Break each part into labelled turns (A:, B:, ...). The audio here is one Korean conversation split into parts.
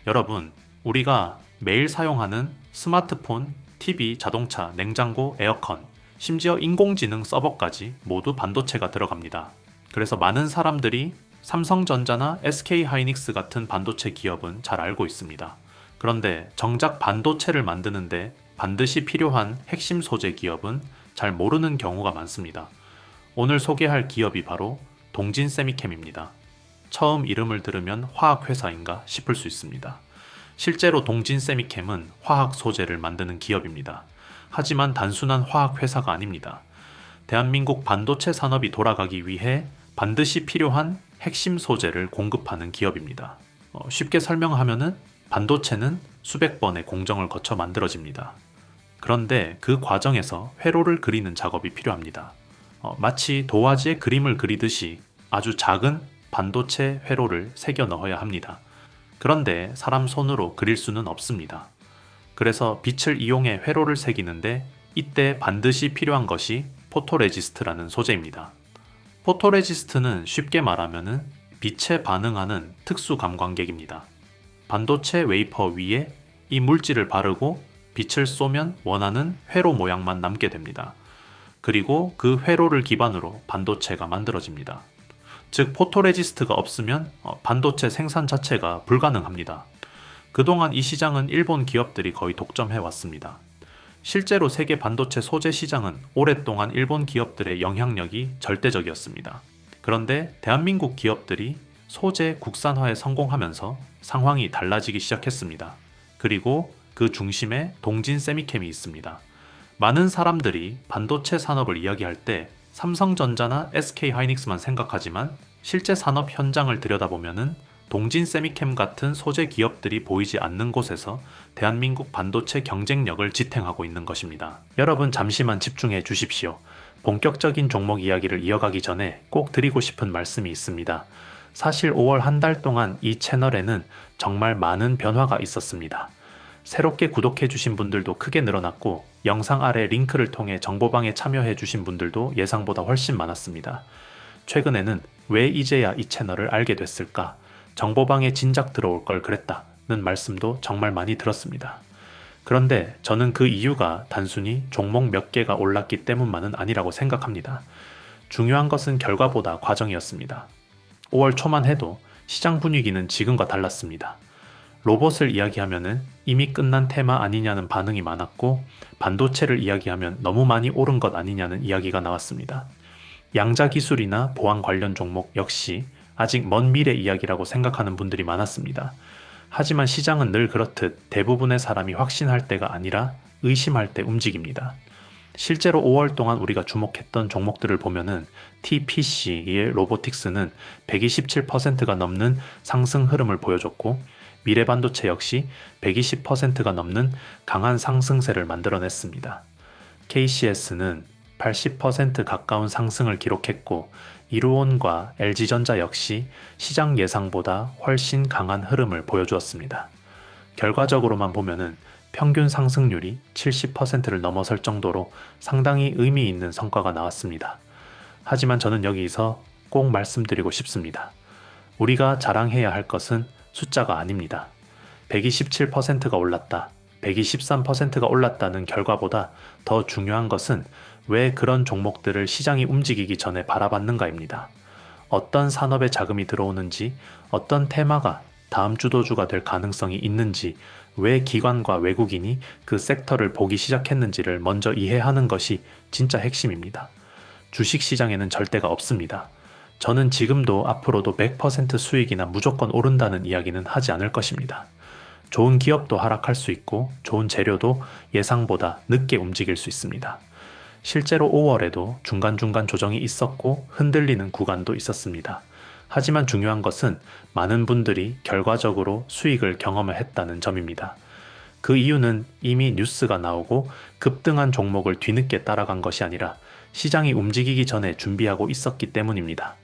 A: 여러분, 우리가 매일 사용하는 스마트폰, TV, 자동차, 냉장고, 에어컨, 심지어 인공지능 서버까지 모두 반도체가 들어갑니다. 그래서 많은 사람들이 삼성전자나 SK하이닉스 같은 반도체 기업은 잘 알고 있습니다. 그런데 정작 반도체를 만드는데 반드시 필요한 핵심 소재 기업은 잘 모르는 경우가 많습니다. 오늘 소개할 기업이 바로 동진세미캠입니다. 처음 이름을 들으면 화학회사인가 싶을 수 있습니다. 실제로 동진세미캠은 화학 소재를 만드는 기업입니다. 하지만 단순한 화학회사가 아닙니다. 대한민국 반도체 산업이 돌아가기 위해 반드시 필요한 핵심 소재를 공급하는 기업입니다. 쉽게 설명하면은 반도체는 수백 번의 공정을 거쳐 만들어집니다. 그런데 그 과정에서 회로를 그리는 작업이 필요합니다. 마치 도화지에 그림을 그리듯이 아주 작은 반도체 회로를 새겨 넣어야 합니다. 그런데 사람 손으로 그릴 수는 없습니다. 그래서 빛을 이용해 회로를 새기는데 이때 반드시 필요한 것이 포토레지스트라는 소재입니다. 포토레지스트는 쉽게 말하면은 빛에 반응하는 특수 감광객입니다. 반도체 웨이퍼 위에 이 물질을 바르고 빛을 쏘면 원하는 회로 모양만 남게 됩니다. 그리고 그 회로를 기반으로 반도체가 만들어집니다. 즉 포토레지스트가 없으면 반도체 생산 자체가 불가능합니다. 그동안 이 시장은 일본 기업들이 거의 독점해 왔습니다. 실제로 세계 반도체 소재 시장은 오랫동안 일본 기업들의 영향력이 절대적이었습니다. 그런데 대한민국 기업들이 소재 국산화에 성공하면서 상황이 달라지기 시작했습니다. 그리고 그 중심에 동진세미캠이 있습니다. 많은 사람들이 반도체 산업을 이야기할 때 삼성전자나 SK하이닉스만 생각하지만 실제 산업 현장을 들여다보면은 동진세미캠 같은 소재 기업들이 보이지 않는 곳에서 대한민국 반도체 경쟁력을 지탱하고 있는 것입니다. 여러분 잠시만 집중해 주십시오. 본격적인 종목 이야기를 이어가기 전에 꼭 드리고 싶은 말씀이 있습니다. 사실 5월 한 달 동안 이 채널에는 정말 많은 변화가 있었습니다. 새롭게 구독해 주신 분들도 크게 늘어났고 영상 아래 링크를 통해 정보방에 참여해 주신 분들도 예상보다 훨씬 많았습니다. 최근에는 왜 이제야 이 채널을 알게 됐을까? 정보방에 진작 들어올 걸 그랬다는 말씀도 정말 많이 들었습니다. 그런데 저는 그 이유가 단순히 종목 몇 개가 올랐기 때문만은 아니라고 생각합니다. 중요한 것은 결과보다 과정이었습니다. 5월 초만 해도 시장 분위기는 지금과 달랐습니다. 로봇을 이야기하면 이미 끝난 테마 아니냐는 반응이 많았고 반도체를 이야기하면 너무 많이 오른 것 아니냐는 이야기가 나왔습니다. 양자 기술이나 보안 관련 종목 역시 아직 먼 미래 이야기라고 생각하는 분들이 많았습니다. 하지만 시장은 늘 그렇듯 대부분의 사람이 확신할 때가 아니라 의심할 때 움직입니다. 실제로 5월 동안 우리가 주목했던 종목들을 보면은 TPC의 로보틱스는 127%가 넘는 상승 흐름을 보여줬고 미래반도체 역시 120%가 넘는 강한 상승세를 만들어냈습니다. KCS는 80% 가까운 상승을 기록했고 이루온과 LG전자 역시 시장 예상보다 훨씬 강한 흐름을 보여주었습니다. 결과적으로만 보면은 평균 상승률이 70%를 넘어설 정도로 상당히 의미 있는 성과가 나왔습니다. 하지만 저는 여기서 꼭 말씀드리고 싶습니다. 우리가 자랑해야 할 것은 숫자가 아닙니다. 127%가 올랐다, 123%가 올랐다는 결과보다 더 중요한 것은 왜 그런 종목들을 시장이 움직이기 전에 바라봤는가입니다. 어떤 산업에 자금이 들어오는지, 어떤 테마가 다음 주도주가 될 가능성이 있는지, 왜 기관과 외국인이 그 섹터를 보기 시작했는지를 먼저 이해하는 것이 진짜 핵심입니다. 주식시장에는 절대가 없습니다. 저는 지금도 앞으로도 100% 수익이나 무조건 오른다는 이야기는 하지 않을 것입니다. 좋은 기업도 하락할 수 있고 좋은 재료도 예상보다 늦게 움직일 수 있습니다. 실제로 5월에도 중간중간 조정이 있었고 흔들리는 구간도 있었습니다. 하지만 중요한 것은 많은 분들이 결과적으로 수익을 경험했다는 점입니다. 그 이유는 이미 뉴스가 나오고 급등한 종목을 뒤늦게 따라간 것이 아니라 시장이 움직이기 전에 준비하고 있었기 때문입니다.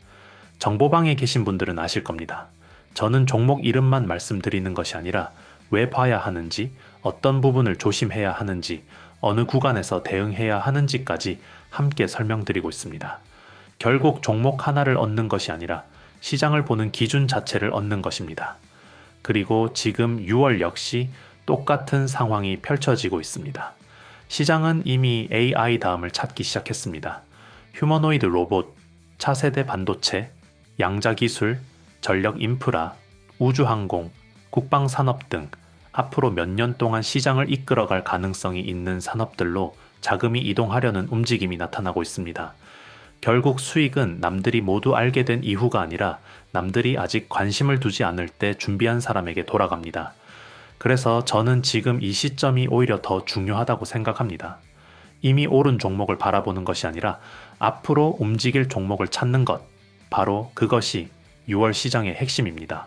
A: 정보방에 계신 분들은 아실 겁니다. 저는 종목 이름만 말씀드리는 것이 아니라 왜 봐야 하는지, 어떤 부분을 조심해야 하는지, 어느 구간에서 대응해야 하는지까지 함께 설명드리고 있습니다. 결국 종목 하나를 얻는 것이 아니라 시장을 보는 기준 자체를 얻는 것입니다. 그리고 지금 6월 역시 똑같은 상황이 펼쳐지고 있습니다. 시장은 이미 AI 다음을 찾기 시작했습니다. 휴머노이드 로봇, 차세대 반도체, 양자 기술, 전력 인프라, 우주항공, 국방산업 등 앞으로 몇 년 동안 시장을 이끌어갈 가능성이 있는 산업들로 자금이 이동하려는 움직임이 나타나고 있습니다. 결국 수익은 남들이 모두 알게 된 이후가 아니라 남들이 아직 관심을 두지 않을 때 준비한 사람에게 돌아갑니다. 그래서 저는 지금 이 시점이 오히려 더 중요하다고 생각합니다. 이미 오른 종목을 바라보는 것이 아니라 앞으로 움직일 종목을 찾는 것, 바로 그것이 6월 시장의 핵심입니다.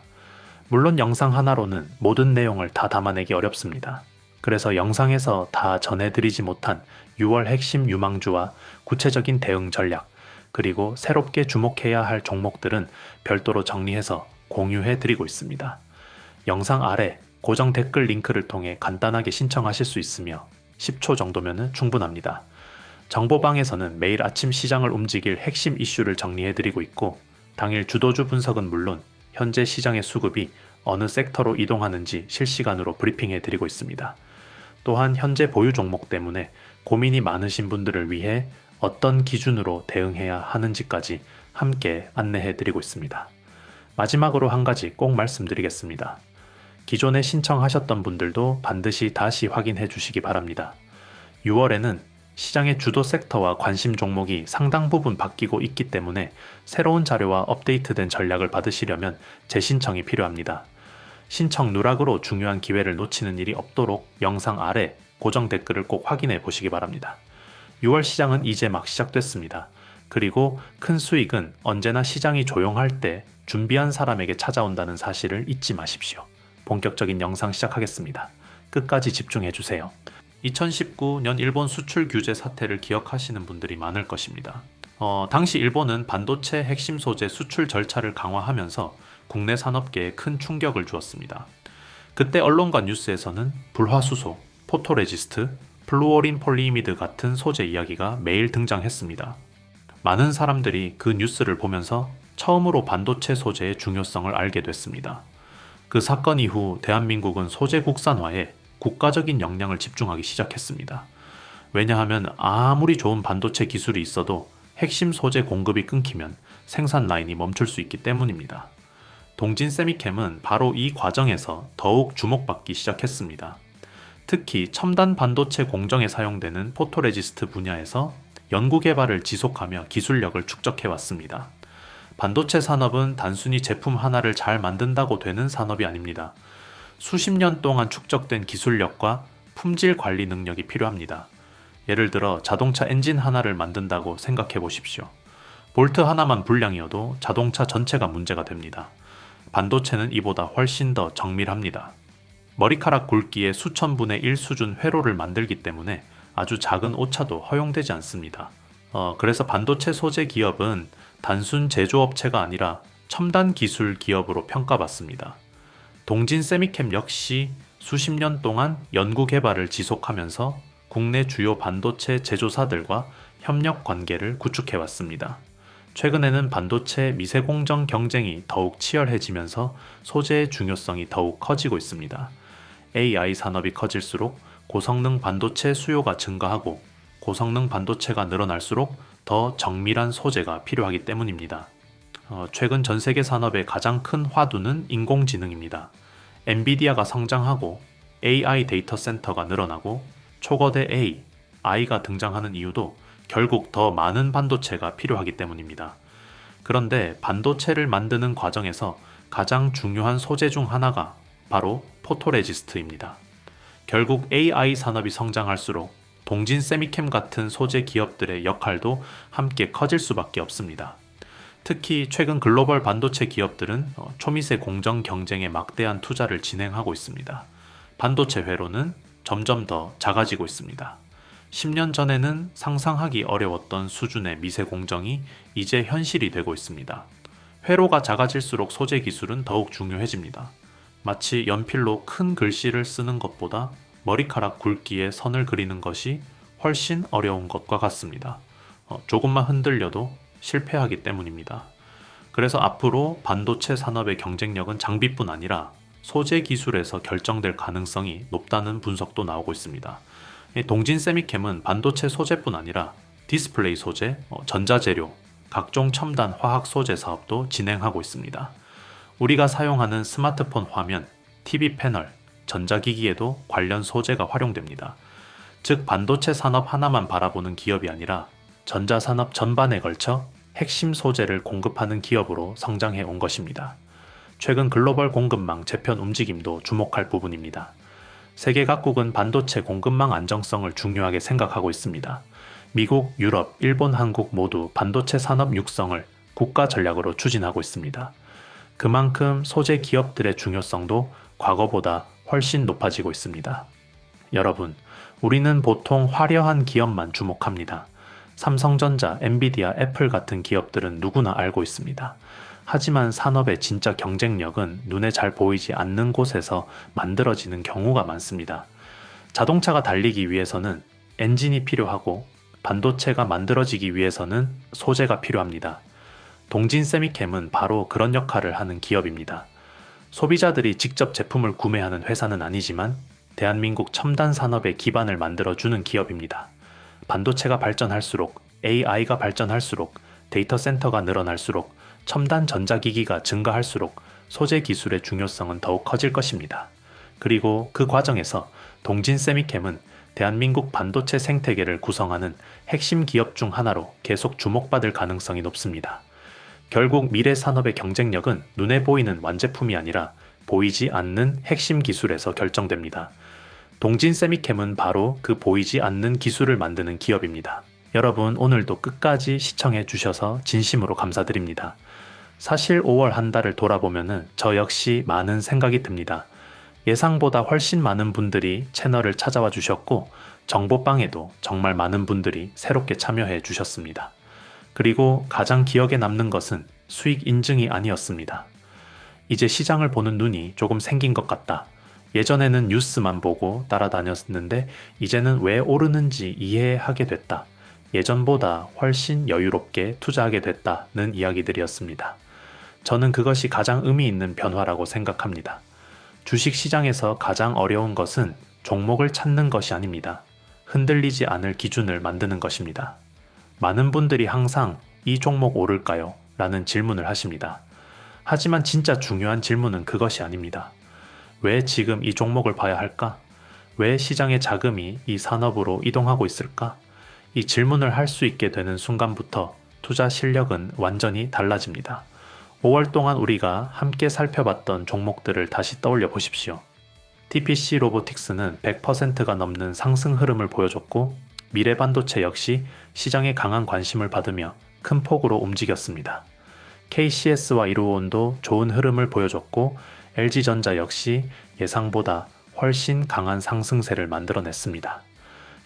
A: 물론 영상 하나로는 모든 내용을 다 담아내기 어렵습니다. 그래서 영상에서 다 전해드리지 못한 6월 핵심 유망주와 구체적인 대응 전략, 그리고 새롭게 주목해야 할 종목들은 별도로 정리해서 공유해드리고 있습니다. 영상 아래 고정 댓글 링크를 통해 간단하게 신청하실 수 있으며 10초 정도면 충분합니다. 정보방에서는 매일 아침 시장을 움직일 핵심 이슈를 정리해드리고 있고 당일 주도주 분석은 물론 현재 시장의 수급이 어느 섹터로 이동하는지 실시간으로 브리핑해드리고 있습니다. 또한 현재 보유 종목 때문에 고민이 많으신 분들을 위해 어떤 기준으로 대응해야 하는지까지 함께 안내해드리고 있습니다. 마지막으로 한 가지 꼭 말씀드리겠습니다. 기존에 신청하셨던 분들도 반드시 다시 확인해 주시기 바랍니다. 6월에는 시장의 주도 섹터와 관심 종목이 상당 부분 바뀌고 있기 때문에 새로운 자료와 업데이트된 전략을 받으시려면 재신청이 필요합니다. 신청 누락으로 중요한 기회를 놓치는 일이 없도록 영상 아래 고정 댓글을 꼭 확인해 보시기 바랍니다. 6월 시장은 이제 막 시작됐습니다. 그리고 큰 수익은 언제나 시장이 조용할 때 준비한 사람에게 찾아온다는 사실을 잊지 마십시오. 본격적인 영상 시작하겠습니다. 끝까지 집중해 주세요. 2019년 일본 수출 규제 사태를 기억하시는 분들이 많을 것입니다. 당시 일본은 반도체 핵심 소재 수출 절차를 강화하면서 국내 산업계에 큰 충격을 주었습니다. 그때 언론과 뉴스에서는 불화수소, 포토레지스트, 플루오린 폴리이미드 같은 소재 이야기가 매일 등장했습니다. 많은 사람들이 그 뉴스를 보면서 처음으로 반도체 소재의 중요성을 알게 됐습니다. 그 사건 이후 대한민국은 소재 국산화에 국가적인 역량을 집중하기 시작했습니다. 왜냐하면 아무리 좋은 반도체 기술이 있어도 핵심 소재 공급이 끊기면 생산 라인이 멈출 수 있기 때문입니다. 동진 세미캠은 바로 이 과정에서 더욱 주목받기 시작했습니다. 특히 첨단 반도체 공정에 사용되는 포토레지스트 분야에서 연구개발을 지속하며 기술력을 축적해왔습니다. 반도체 산업은 단순히 제품 하나를 잘 만든다고 되는 산업이 아닙니다. 수십 년 동안 축적된 기술력과 품질 관리 능력이 필요합니다. 예를 들어 자동차 엔진 하나를 만든다고 생각해 보십시오. 볼트 하나만 불량이어도 자동차 전체가 문제가 됩니다. 반도체는 이보다 훨씬 더 정밀합니다. 머리카락 굵기의 수천 분의 1 수준 회로를 만들기 때문에 아주 작은 오차도 허용되지 않습니다. 그래서 반도체 소재 기업은 단순 제조업체가 아니라 첨단 기술 기업으로 평가받습니다. 동진 세미캠 역시 수십 년 동안 연구 개발을 지속하면서 국내 주요 반도체 제조사들과 협력 관계를 구축해왔습니다. 최근에는 반도체 미세 공정 경쟁이 더욱 치열해지면서 소재의 중요성이 더욱 커지고 있습니다. AI 산업이 커질수록 고성능 반도체 수요가 증가하고 고성능 반도체가 늘어날수록 더 정밀한 소재가 필요하기 때문입니다. 최근 전 세계 산업의 가장 큰 화두는 인공지능입니다. 엔비디아가 성장하고 AI 데이터 센터가 늘어나고 초거대 A, I가 등장하는 이유도 결국 더 많은 반도체가 필요하기 때문입니다. 그런데 반도체를 만드는 과정에서 가장 중요한 소재 중 하나가 바로 포토레지스트입니다. 결국 AI 산업이 성장할수록 동진 세미캠 같은 소재 기업들의 역할도 함께 커질 수밖에 없습니다. 특히 최근 글로벌 반도체 기업들은 초미세 공정 경쟁에 막대한 투자를 진행하고 있습니다. 반도체 회로는 점점 더 작아지고 있습니다. 10년 전에는 상상하기 어려웠던 수준의 미세 공정이 이제 현실이 되고 있습니다. 회로가 작아질수록 소재 기술은 더욱 중요해집니다. 마치 연필로 큰 글씨를 쓰는 것보다 머리카락 굵기의 선을 그리는 것이 훨씬 어려운 것과 같습니다. 조금만 흔들려도 실패하기 때문입니다. 그래서 앞으로 반도체 산업의 경쟁력은 장비뿐 아니라 소재 기술에서 결정될 가능성이 높다는 분석도 나오고 있습니다. 동진 세미캠은 반도체 소재뿐 아니라 디스플레이 소재, 전자재료, 각종 첨단 화학 소재 사업도 진행하고 있습니다. 우리가 사용하는 스마트폰 화면, TV 패널, 전자기기에도 관련 소재가 활용됩니다. 즉 반도체 산업 하나만 바라보는 기업이 아니라 전자산업 전반에 걸쳐 핵심 소재를 공급하는 기업으로 성장해 온 것입니다. 최근 글로벌 공급망 재편 움직임도 주목할 부분입니다. 세계 각국은 반도체 공급망 안정성을 중요하게 생각하고 있습니다. 미국, 유럽, 일본, 한국 모두 반도체 산업 육성을 국가 전략으로 추진하고 있습니다. 그만큼 소재 기업들의 중요성도 과거보다 훨씬 높아지고 있습니다. 여러분, 우리는 보통 화려한 기업만 주목합니다. 삼성전자, 엔비디아, 애플 같은 기업들은 누구나 알고 있습니다. 하지만 산업의 진짜 경쟁력은 눈에 잘 보이지 않는 곳에서 만들어지는 경우가 많습니다. 자동차가 달리기 위해서는 엔진이 필요하고 반도체가 만들어지기 위해서는 소재가 필요합니다. 동진 세미캠은 바로 그런 역할을 하는 기업입니다. 소비자들이 직접 제품을 구매하는 회사는 아니지만 대한민국 첨단 산업의 기반을 만들어주는 기업입니다. 반도체가 발전할수록 AI가 발전할수록 데이터 센터가 늘어날수록 첨단 전자기기가 증가할수록 소재 기술의 중요성은 더욱 커질 것입니다. 그리고 그 과정에서 동진 세미캠은 대한민국 반도체 생태계를 구성하는 핵심 기업 중 하나로 계속 주목받을 가능성이 높습니다. 결국 미래 산업의 경쟁력은 눈에 보이는 완제품이 아니라 보이지 않는 핵심 기술에서 결정됩니다. 동진 세미캠은 바로 그 보이지 않는 기술을 만드는 기업입니다. 여러분, 오늘도 끝까지 시청해 주셔서 진심으로 감사드립니다. 사실 5월 한 달을 돌아보면은 저 역시 많은 생각이 듭니다. 예상보다 훨씬 많은 분들이 채널을 찾아와 주셨고 정보방에도 정말 많은 분들이 새롭게 참여해 주셨습니다. 그리고 가장 기억에 남는 것은 수익 인증이 아니었습니다. 이제 시장을 보는 눈이 조금 생긴 것 같다. 예전에는 뉴스만 보고 따라다녔는데 이제는 왜 오르는지 이해하게 됐다. 예전보다 훨씬 여유롭게 투자하게 됐다는 이야기들이었습니다. 저는 그것이 가장 의미 있는 변화라고 생각합니다. 주식 시장에서 가장 어려운 것은 종목을 찾는 것이 아닙니다. 흔들리지 않을 기준을 만드는 것입니다. 많은 분들이 항상 이 종목 오를까요? 라는 질문을 하십니다. 하지만 진짜 중요한 질문은 그것이 아닙니다. 왜 지금 이 종목을 봐야 할까? 왜 시장의 자금이 이 산업으로 이동하고 있을까? 이 질문을 할 수 있게 되는 순간부터 투자 실력은 완전히 달라집니다. 5월 동안 우리가 함께 살펴봤던 종목들을 다시 떠올려 보십시오. TPC 로보틱스는 100%가 넘는 상승 흐름을 보여줬고 미래반도체 역시 시장의 강한 관심을 받으며 큰 폭으로 움직였습니다. KCS와 이루온도 좋은 흐름을 보여줬고 LG전자 역시 예상보다 훨씬 강한 상승세를 만들어냈습니다.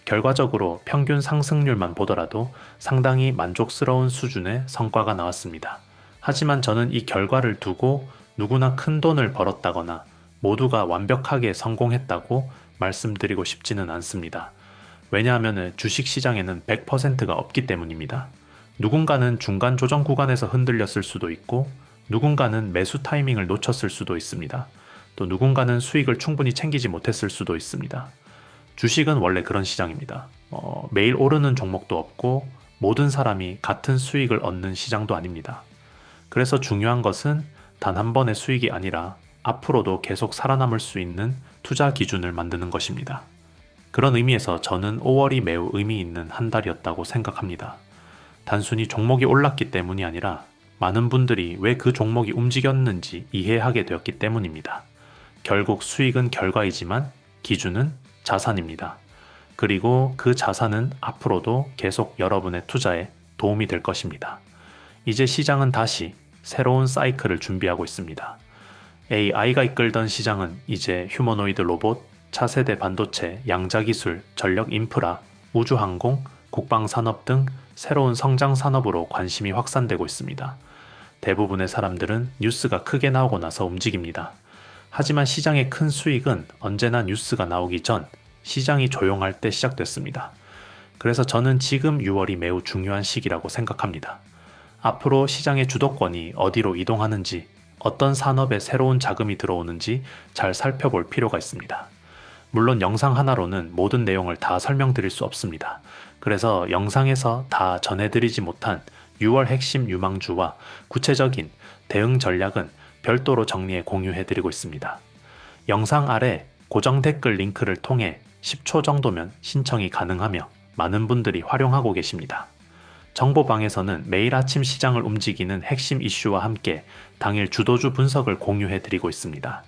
A: 결과적으로 평균 상승률만 보더라도 상당히 만족스러운 수준의 성과가 나왔습니다. 하지만 저는 이 결과를 두고 누구나 큰 돈을 벌었다거나 모두가 완벽하게 성공했다고 말씀드리고 싶지는 않습니다. 왜냐하면 주식시장에는 100%가 없기 때문입니다. 누군가는 중간 조정 구간에서 흔들렸을 수도 있고 누군가는 매수 타이밍을 놓쳤을 수도 있습니다. 또 누군가는 수익을 충분히 챙기지 못했을 수도 있습니다. 주식은 원래 그런 시장입니다. 매일 오르는 종목도 없고 모든 사람이 같은 수익을 얻는 시장도 아닙니다. 그래서 중요한 것은 단 한 번의 수익이 아니라 앞으로도 계속 살아남을 수 있는 투자 기준을 만드는 것입니다. 그런 의미에서 저는 5월이 매우 의미 있는 한 달이었다고 생각합니다. 단순히 종목이 올랐기 때문이 아니라 많은 분들이 왜 그 종목이 움직였는지 이해하게 되었기 때문입니다. 결국 수익은 결과이지만 기준은 자산입니다. 그리고 그 자산은 앞으로도 계속 여러분의 투자에 도움이 될 것입니다. 이제 시장은 다시 새로운 사이클을 준비하고 있습니다. AI가 이끌던 시장은 이제 휴머노이드 로봇, 차세대 반도체, 양자기술, 전력 인프라, 우주항공, 국방산업 등 새로운 성장 산업으로 관심이 확산되고 있습니다. 대부분의 사람들은 뉴스가 크게 나오고 나서 움직입니다. 하지만 시장의 큰 수익은 언제나 뉴스가 나오기 전 시장이 조용할 때 시작됐습니다. 그래서 저는 지금 6월이 매우 중요한 시기라고 생각합니다. 앞으로 시장의 주도권이 어디로 이동하는지 어떤 산업에 새로운 자금이 들어오는지 잘 살펴볼 필요가 있습니다. 물론 영상 하나로는 모든 내용을 다 설명드릴 수 없습니다. 그래서 영상에서 다 전해드리지 못한 6월 핵심 유망주와 구체적인 대응 전략은 별도로 정리해 공유해드리고 있습니다. 영상 아래 고정 댓글 링크를 통해 10초 정도면 신청이 가능하며 많은 분들이 활용하고 계십니다. 정보방에서는 매일 아침 시장을 움직이는 핵심 이슈와 함께 당일 주도주 분석을 공유해드리고 있습니다.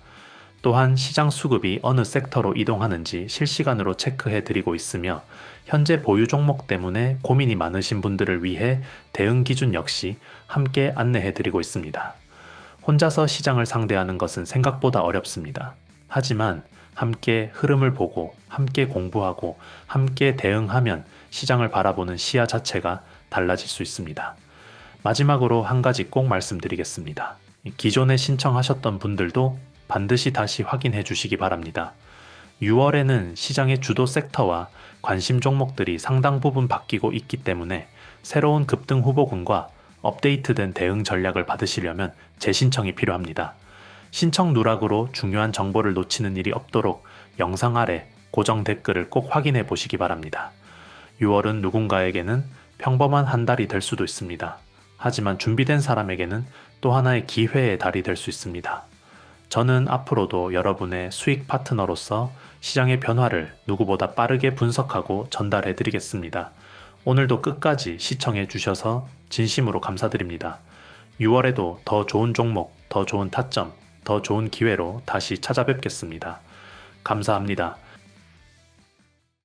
A: 또한 시장 수급이 어느 섹터로 이동하는지 실시간으로 체크해드리고 있으며 현재 보유 종목 때문에 고민이 많으신 분들을 위해 대응 기준 역시 함께 안내해드리고 있습니다. 혼자서 시장을 상대하는 것은 생각보다 어렵습니다. 하지만 함께 흐름을 보고 함께 공부하고 함께 대응하면 시장을 바라보는 시야 자체가 달라질 수 있습니다. 마지막으로 한 가지 꼭 말씀드리겠습니다. 기존에 신청하셨던 분들도 반드시 다시 확인해 주시기 바랍니다. 6월에는 시장의 주도 섹터와 관심 종목들이 상당 부분 바뀌고 있기 때문에 새로운 급등 후보군과 업데이트된 대응 전략을 받으시려면 재신청이 필요합니다. 신청 누락으로 중요한 정보를 놓치는 일이 없도록 영상 아래 고정 댓글을 꼭 확인해 보시기 바랍니다. 6월은 누군가에게는 평범한 한 달이 될 수도 있습니다. 하지만 준비된 사람에게는 또 하나의 기회의 달이 될 수 있습니다. 저는 앞으로도 여러분의 수익 파트너로서 시장의 변화를 누구보다 빠르게 분석하고 전달해 드리겠습니다. 오늘도 끝까지 시청해 주셔서 진심으로 감사드립니다. 6월에도 더 좋은 종목, 더 좋은 타점, 더 좋은 기회로 다시 찾아뵙겠습니다. 감사합니다.